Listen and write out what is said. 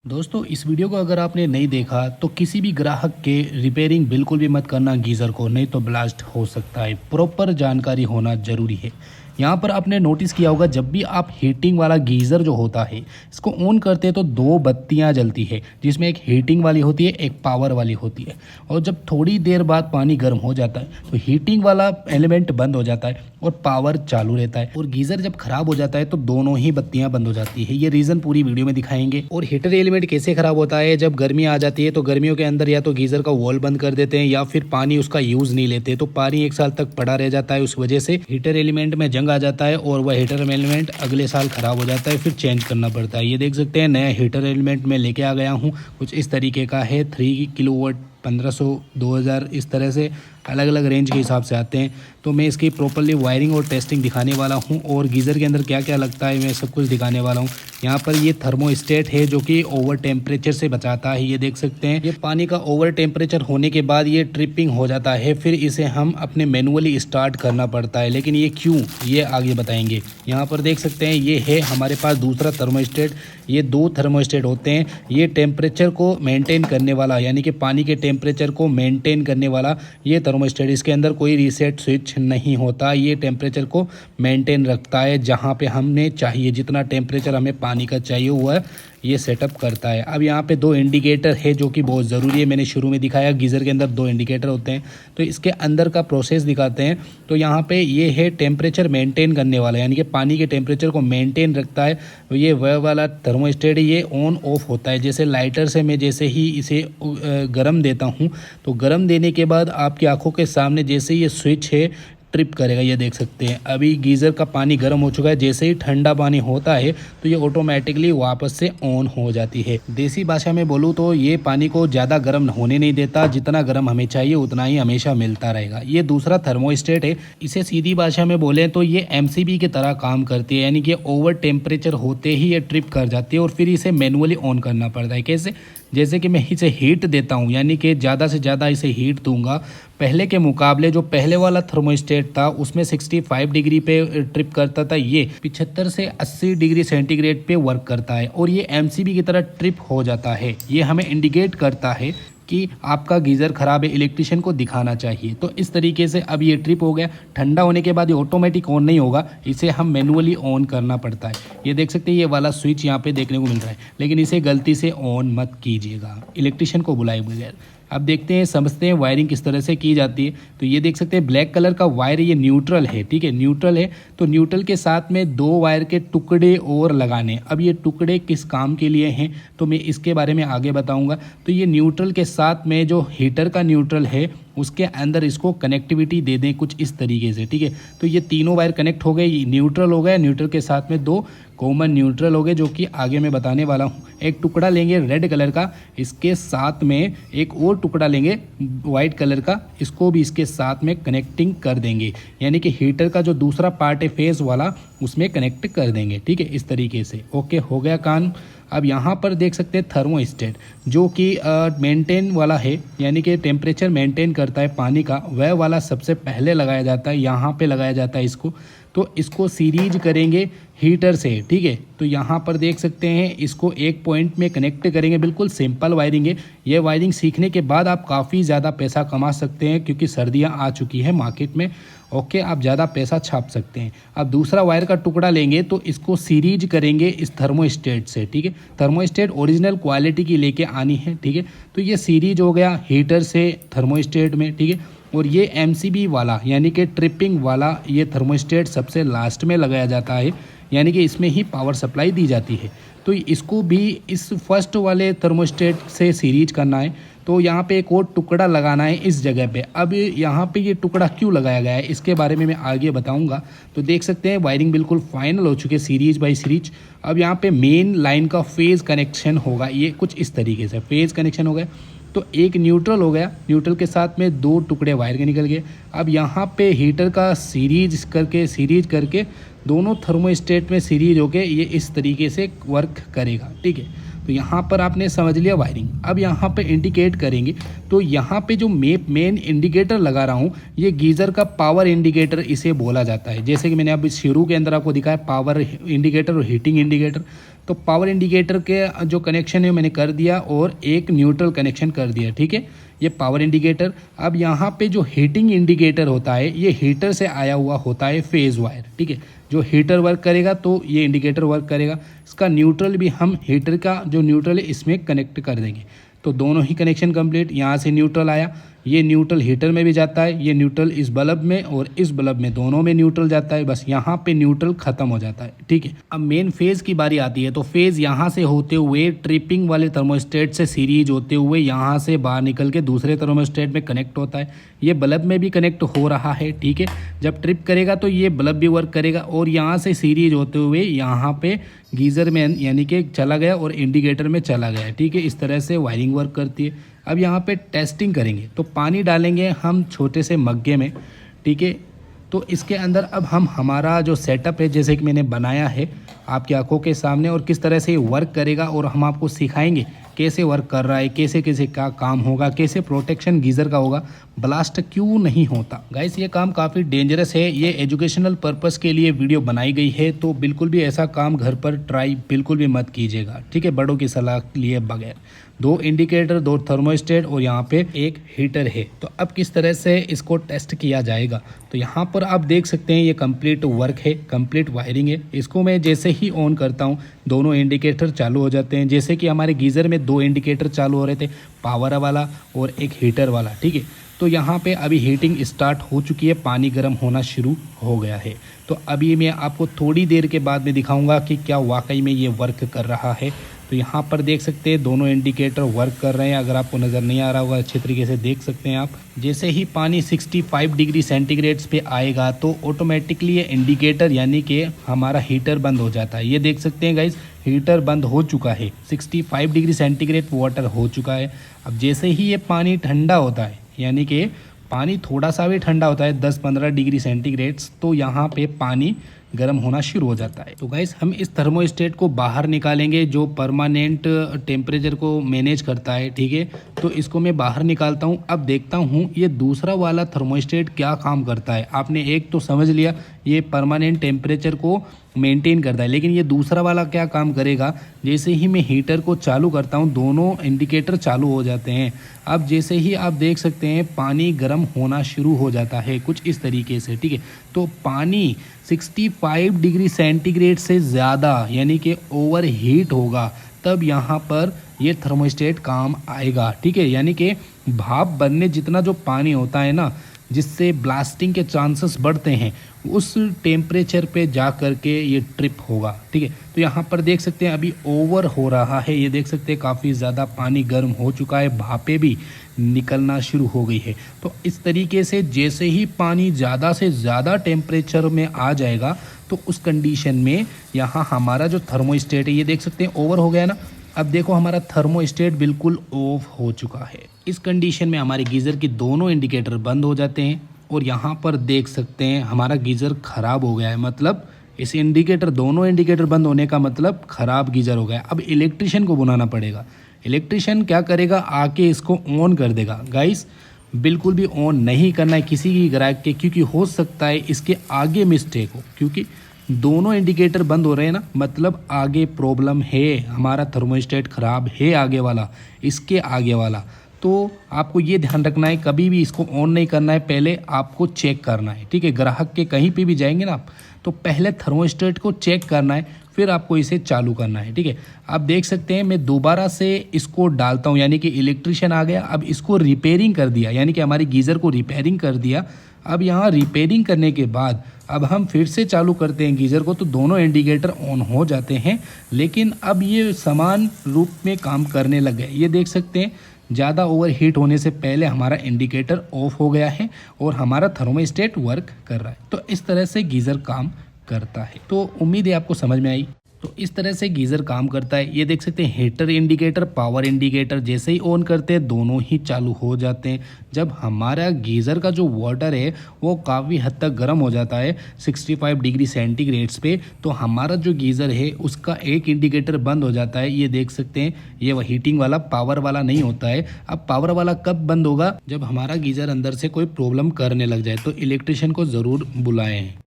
दोस्तों इस वीडियो को अगर आपने नहीं देखा तो किसी भी ग्राहक के रिपेयरिंग बिल्कुल भी मत करना गीज़र को, नहीं तो ब्लास्ट हो सकता है। प्रॉपर जानकारी होना ज़रूरी है। यहाँ पर आपने नोटिस किया होगा जब भी आप हीटिंग वाला गीज़र जो होता है इसको ऑन करते हैं तो दो बत्तियाँ जलती है, जिसमें एक हीटिंग वाली होती है, एक पावर वाली होती है। और जब थोड़ी देर बाद पानी गर्म हो जाता है तो हीटिंग वाला एलिमेंट बंद हो जाता है और पावर चालू रहता है। और गीज़र जब खराब हो जाता है तो दोनों ही बत्तियाँ बंद हो जाती है। ये रीज़न पूरी वीडियो में दिखाएंगे। और हीटर एलिमेंट कैसे खराब होता है, जब गर्मी आ जाती है तो गर्मियों के अंदर या तो गीज़र का वॉल बंद कर देते हैं या फिर पानी उसका यूज़ नहीं लेते, तो पानी एक साल तक पड़ा रह जाता है। उस वजह से हीटर एलिमेंट में जंग आ जाता है और वह हीटर एलिमेंट अगले साल खराब हो जाता है, फिर चेंज करना पड़ता है। ये देख सकते हैं नया हीटर एलिमेंट मैं लेके आ गया हूँ। कुछ इस तरीके का है, 3 किलोवाट 1500 2000 इस तरह से अलग अलग रेंज के हिसाब से आते हैं। तो मैं इसकी प्रॉपर्ली वायरिंग और टेस्टिंग दिखाने वाला हूं और गीज़र के अंदर क्या क्या लगता है मैं सब कुछ दिखाने वाला हूं। यहाँ पर ये थर्मोस्टेट है जो कि ओवर टेम्परेचर से बचाता है। ये देख सकते हैं ये पानी का ओवर टेम्परेचर होने के बाद ये ट्रिपिंग हो जाता है, फिर इसे हम अपने मैनुअली स्टार्ट करना पड़ता है। लेकिन ये क्यों, ये आगे बताएंगे। यहाँ पर देख सकते हैं ये है हमारे पास दूसरा थर्मोस्टेट। ये दो थर्मोस्टेट होते हैं। ये टेम्परेचर को मेंटेन करने वाला, यानी कि पानी के टेम्परेचर को मेंटेन करने वाला ये थर्मोस्टेट। इसके अंदर कोई रीसेट स्विच नहीं होता। ये टेम्परेचर को मेंटेन रखता है, जहाँ पे हमने चाहिए जितना टेम्परेचर हमें पानी का चाहिए हुआ ये सेटअप करता है। अब यहाँ पे दो इंडिकेटर है जो कि बहुत ज़रूरी है। मैंने शुरू में दिखाया गीज़र के अंदर दो इंडिकेटर होते हैं, तो इसके अंदर का प्रोसेस दिखाते हैं। तो यहाँ पे ये है टेम्परेचर मेंटेन करने वाला, यानी कि पानी के टेम्परेचर को मेंटेन रखता है। तो ये वह वाला थर्मोस्टेट ये ऑन ऑफ होता है। जैसे लाइटर से मैं जैसे ही इसे गर्म देता हूँ तो गर्म देने के बाद आपकी आंखों के सामने जैसे ये स्विच है ट्रिप करेगा। ये देख सकते हैं अभी गीज़र का पानी गर्म हो चुका है। जैसे ही ठंडा पानी होता है तो ये ऑटोमेटिकली वापस से ऑन हो जाती है। देसी भाषा में बोलूँ तो ये पानी को ज़्यादा गर्म होने नहीं देता, जितना गर्म हमें चाहिए उतना ही हमेशा मिलता रहेगा। ये दूसरा थर्मोस्टेट है। इसे सीधी भाषा में बोले तो ये एमसीबी की तरह काम करती है, यानी कि ओवर टेम्परेचर होते ही ये ट्रिप कर जाती है और फिर इसे मैनुअली ऑन करना पड़ता है। कैसे, जैसे कि मैं इसे हीट देता हूँ, यानी कि ज़्यादा से ज़्यादा इसे हीट दूंगा। पहले के मुकाबले जो पहले वाला थर्मोस्टेट था उसमें 65 डिग्री पे ट्रिप करता था, ये 75 से 80 डिग्री सेंटीग्रेड पे वर्क करता है और ये एमसीबी की तरह ट्रिप हो जाता है। ये हमें इंडिकेट करता है कि आपका गीज़र ख़राब है, इलेक्ट्रिशियन को दिखाना चाहिए। तो इस तरीके से अब ये ट्रिप हो गया। ठंडा होने के बाद ये ऑटोमेटिक ऑन नहीं होगा, इसे हम मैनुअली ऑन करना पड़ता है। ये देख सकते हैं ये वाला स्विच यहाँ पे देखने को मिल रहा है, लेकिन इसे गलती से ऑन मत कीजिएगा, इलेक्ट्रिशियन को बुलाए बगैर। अब देखते हैं, समझते हैं वायरिंग किस तरह से की जाती है। तो ये देख सकते हैं ब्लैक कलर का वायर, ये न्यूट्रल है, ठीक है, न्यूट्रल है। तो न्यूट्रल के साथ में दो वायर के टुकड़े और लगाने। अब ये टुकड़े किस काम के लिए हैं तो मैं इसके बारे में आगे बताऊंगा। तो ये न्यूट्रल के साथ में जो हीटर का न्यूट्रल है उसके अंदर इसको कनेक्टिविटी दे दें कुछ इस तरीके से, ठीक है। तो ये तीनों वायर कनेक्ट हो गए, न्यूट्रल हो गया, न्यूट्रल के साथ में दो कॉमन न्यूट्रल हो गए जो कि आगे मैं बताने वाला हूँ। एक टुकड़ा लेंगे रेड कलर का, इसके साथ में एक और टुकड़ा लेंगे वाइट कलर का, इसको भी इसके साथ में कनेक्टिंग कर देंगे, यानी कि हीटर का जो दूसरा पार्ट है फेस वाला उसमें कनेक्ट कर देंगे, ठीक है, इस तरीके से। ओके, हो गया काम। अब यहाँ पर देख सकते हैं थर्मोस्टेट जो कि मेंटेन वाला है, यानी कि टेम्परेचर मेंटेन करता है पानी का, वह वाला सबसे पहले लगाया जाता है। यहाँ पे लगाया जाता है इसको। तो इसको सीरीज करेंगे हीटर से, ठीक है। तो यहाँ पर देख सकते हैं इसको एक पॉइंट में कनेक्ट करेंगे, बिल्कुल सिंपल वायरिंग है। ये वायरिंग सीखने के बाद आप काफ़ी ज़्यादा पैसा कमा सकते हैं, क्योंकि सर्दियाँ आ चुकी हैं मार्केट में। ओके, आप ज़्यादा पैसा छाप सकते हैं। अब दूसरा वायर का टुकड़ा लेंगे तो इसको सीरीज करेंगे इस थर्मोस्टेट से, ठीक है। थर्मोस्टेट ओरिजिनल क्वालिटी की लेके आनी है, ठीक है। तो ये सीरीज हो गया हीटर से थर्मोस्टेट में, ठीक है। और ये एमसीबी वाला यानी कि ट्रिपिंग वाला ये थर्मोस्टेट सबसे लास्ट में लगाया जाता है, यानी कि इसमें ही पावर सप्लाई दी जाती है। तो इसको भी इस फर्स्ट वाले थर्मोस्टेट से सीरीज करना है। तो यहाँ पे एक और टुकड़ा लगाना है इस जगह पे। अब यहाँ पे ये टुकड़ा क्यों लगाया गया है इसके बारे में मैं आगे बताऊंगा। तो देख सकते हैं वायरिंग बिल्कुल फाइनल हो चुकी है सीरीज बाय सीरीज। अब यहाँ पे मेन लाइन का फेज़ कनेक्शन होगा, ये कुछ इस तरीके से फेज़ कनेक्शन हो गया। तो एक न्यूट्रल हो गया, न्यूट्रल के साथ में दो टुकड़े वायर के निकल गए। अब यहाँ पे हीटर का सीरीज करके दोनों थर्मोस्टेट में सीरीज होके ये इस तरीके से वर्क करेगा, ठीक है। तो यहाँ पर आपने समझ लिया वायरिंग। अब यहाँ पे इंडिकेट करेंगे, तो यहाँ पे जो मेन इंडिकेटर लगा रहा हूँ ये गीज़र का पावर इंडिकेटर इसे बोला जाता है। जैसे कि मैंने अब शुरू के अंदर आपको दिखाया पावर इंडिकेटर और हीटिंग इंडिकेटर। तो पावर इंडिकेटर के जो कनेक्शन है मैंने कर दिया और एक न्यूट्रल कनेक्शन कर दिया, ठीक है। ये पावर इंडिकेटर। अब यहाँ पे जो हीटिंग इंडिकेटर होता है ये हीटर से आया हुआ होता है फेज़ वायर, ठीक है। जो हीटर वर्क करेगा तो ये इंडिकेटर वर्क करेगा। इसका न्यूट्रल भी हम हीटर का जो न्यूट्रल है इसमें कनेक्ट कर देंगे। तो दोनों ही कनेक्शन कंप्लीट। यहाँ से न्यूट्रल आया, ये न्यूट्रल हीटर में भी जाता है, ये न्यूट्रल इस बल्ब में और इस बल्ब में, दोनों में न्यूट्रल जाता है। बस यहाँ पे न्यूट्रल खत्म हो जाता है, ठीक है। अब मेन फेज़ की बारी आती है। तो फेज़ यहाँ से होते हुए ट्रिपिंग वाले थर्मोस्टेट से सीरीज होते हुए यहाँ से बाहर निकल के दूसरे थर्मोस्टेट में कनेक्ट होता है। ये बल्ब में भी कनेक्ट हो रहा है, ठीक है। जब ट्रिप करेगा तो ये बल्ब भी वर्क करेगा और यहाँ से सीरीज होते हुए यहाँ पे गीज़र में यानी कि चला गया और इंडिकेटर में चला गया, ठीक है। इस तरह से वायरिंग वर्क करती है। अब यहाँ पे टेस्टिंग करेंगे तो पानी डालेंगे हम छोटे से मग्गे में, ठीक है। तो इसके अंदर अब हम हमारा जो सेटअप है जैसे कि मैंने बनाया है आपकी आंखों के सामने और किस तरह से ये वर्क करेगा और हम आपको सिखाएंगे कैसे वर्क कर रहा है, कैसे कैसे क्या काम होगा, कैसे प्रोटेक्शन गीज़र का होगा, ब्लास्ट क्यों नहीं होता। गाइस ये काम काफ़ी डेंजरस है। ये एजुकेशनल पर्पस के लिए वीडियो बनाई गई है, तो बिल्कुल भी ऐसा काम घर पर ट्राई बिल्कुल भी मत कीजिएगा, ठीक है, बड़ों की सलाह लिए बगैर। 2 इंडिकेटर, 2 थर्मोस्टेट और यहाँ पे एक हीटर है। तो अब किस तरह से इसको टेस्ट किया जाएगा, तो यहाँ पर आप देख सकते हैं ये कंप्लीट वर्क है, कंप्लीट वायरिंग है। इसको मैं जैसे ही ऑन करता हूँ दोनों इंडिकेटर चालू हो जाते हैं। जैसे कि हमारे गीज़र में 2 इंडिकेटर चालू हो रहे थे, पावर वाला और एक हीटर वाला, ठीक है। तो यहाँ पे अभी हीटिंग स्टार्ट हो चुकी है, पानी गर्म होना शुरू हो गया है। तो अभी मैं आपको थोड़ी देर के बाद में दिखाऊंगा कि क्या वाकई में ये वर्क कर रहा है। तो यहाँ पर देख सकते हैं दोनों इंडिकेटर वर्क कर रहे हैं। अगर आपको नज़र नहीं आ रहा होगा अच्छे तरीके से देख सकते हैं आप। जैसे ही पानी 65 डिग्री सेंटीग्रेड्स पे आएगा तो ऑटोमेटिकली ये इंडिकेटर यानी कि हमारा हीटर बंद हो जाता है। ये देख सकते हैं गाइज, हीटर बंद हो चुका है, 65 डिग्री सेंटीग्रेड वाटर हो चुका है। अब जैसे ही ये पानी ठंडा होता है यानी कि पानी थोड़ा सा भी ठंडा होता है 10-15 डिग्री सेंटीग्रेड्स, तो यहाँ पे पानी गर्म होना शुरू हो जाता है। तो गाइस हम इस थर्मोस्टेट को बाहर निकालेंगे जो परमानेंट टेम्परेचर को मैनेज करता है, ठीक है। तो इसको मैं बाहर निकालता हूँ। अब देखता हूँ ये दूसरा वाला थर्मोस्टेट क्या काम करता है। आपने एक तो समझ लिया ये परमानेंट टेम्परेचर को मेंटेन करता है, लेकिन ये दूसरा वाला क्या काम करेगा। जैसे ही मैं हीटर को चालू करता हूँ दोनों इंडिकेटर चालू हो जाते हैं। अब जैसे ही आप देख सकते हैं पानी गर्म होना शुरू हो जाता है कुछ इस तरीके से, ठीक है। तो पानी 65 डिग्री सेंटीग्रेड से ज़्यादा यानी कि ओवर हीट होगा तब यहाँ पर ये थर्मोस्टेट काम आएगा, ठीक है। यानी कि भाप बनने जितना जो पानी होता है ना, जिससे ब्लास्टिंग के चांसेस बढ़ते हैं, उस टेम्परेचर पे जा कर के ये ट्रिप होगा, ठीक है। तो यहाँ पर देख सकते हैं अभी ओवर हो रहा है। ये देख सकते हैं काफ़ी ज़्यादा पानी गर्म हो चुका है, भापें भी निकलना शुरू हो गई है। तो इस तरीके से जैसे ही पानी ज़्यादा से ज़्यादा टेम्परेचर में आ जाएगा तो उस कंडीशन में यहाँ हमारा जो थर्मोस्टेट है ये देख सकते हैं ओवर हो गया ना। अब देखो हमारा थर्मोस्टेट बिल्कुल ऑफ हो चुका है। इस कंडीशन में हमारे गीज़र की दोनों इंडिकेटर बंद हो जाते हैं और यहाँ पर देख सकते हैं हमारा गीज़र ख़राब हो गया है। मतलब इस इंडिकेटर दोनों इंडिकेटर बंद होने का मतलब ख़राब गीज़र हो गया। अब इलेक्ट्रिशियन को बुलाना पड़ेगा। इलेक्ट्रिशियन क्या करेगा, आके इसको ऑन कर देगा। गाइस बिल्कुल भी ऑन नहीं करना है किसी की ग्राहक के, क्योंकि हो सकता है इसके आगे मिस्टेक हो, क्योंकि दोनों इंडिकेटर बंद हो रहे हैं ना, मतलब आगे प्रॉब्लम है, हमारा थर्मोस्टेट ख़राब है आगे वाला, इसके आगे वाला। तो आपको ये ध्यान रखना है कभी भी इसको ऑन नहीं करना है, पहले आपको चेक करना है, ठीक है। ग्राहक के कहीं पे भी जाएंगे ना आप, तो पहले थर्मोस्टेट को चेक करना है, फिर आपको इसे चालू करना है, ठीक है। आप देख सकते हैं मैं दोबारा से इसको डालता हूँ, यानी कि इलेक्ट्रिशियन आ गया। अब इसको रिपेयरिंग कर दिया, यानी कि हमारी गीज़र को रिपेयरिंग कर दिया। अब यहाँ रिपेयरिंग करने के बाद अब हम फिर से चालू करते हैं गीज़र को, तो दोनों इंडिकेटर ऑन हो जाते हैं। लेकिन अब ये समान रूप में काम करने लग गए। ये देख सकते हैं ज़्यादा ओवर हीट होने से पहले हमारा इंडिकेटर ऑफ हो गया है और हमारा थर्मोस्टेट वर्क कर रहा है। तो इस तरह से गीज़र काम करता है। तो उम्मीद है आपको समझ में आई। तो इस तरह से गीज़र काम करता है। ये देख सकते हैं हीटर इंडिकेटर, पावर इंडिकेटर जैसे ही ऑन करते हैं दोनों ही चालू हो जाते हैं। जब हमारा गीज़र का जो वाटर है वो काफ़ी हद तक गर्म हो जाता है 65 डिग्री सेंटीग्रेड्स पे, तो हमारा जो गीज़र है उसका एक इंडिकेटर बंद हो जाता है। ये देख सकते हैं ये वह हीटिंग वाला, पावर वाला नहीं होता है। अब पावर वाला कब बंद होगा, जब हमारा गीज़र अंदर से कोई प्रॉब्लम करने लग जाए। तो इलेक्ट्रिशियन को ज़रूर बुलाएं।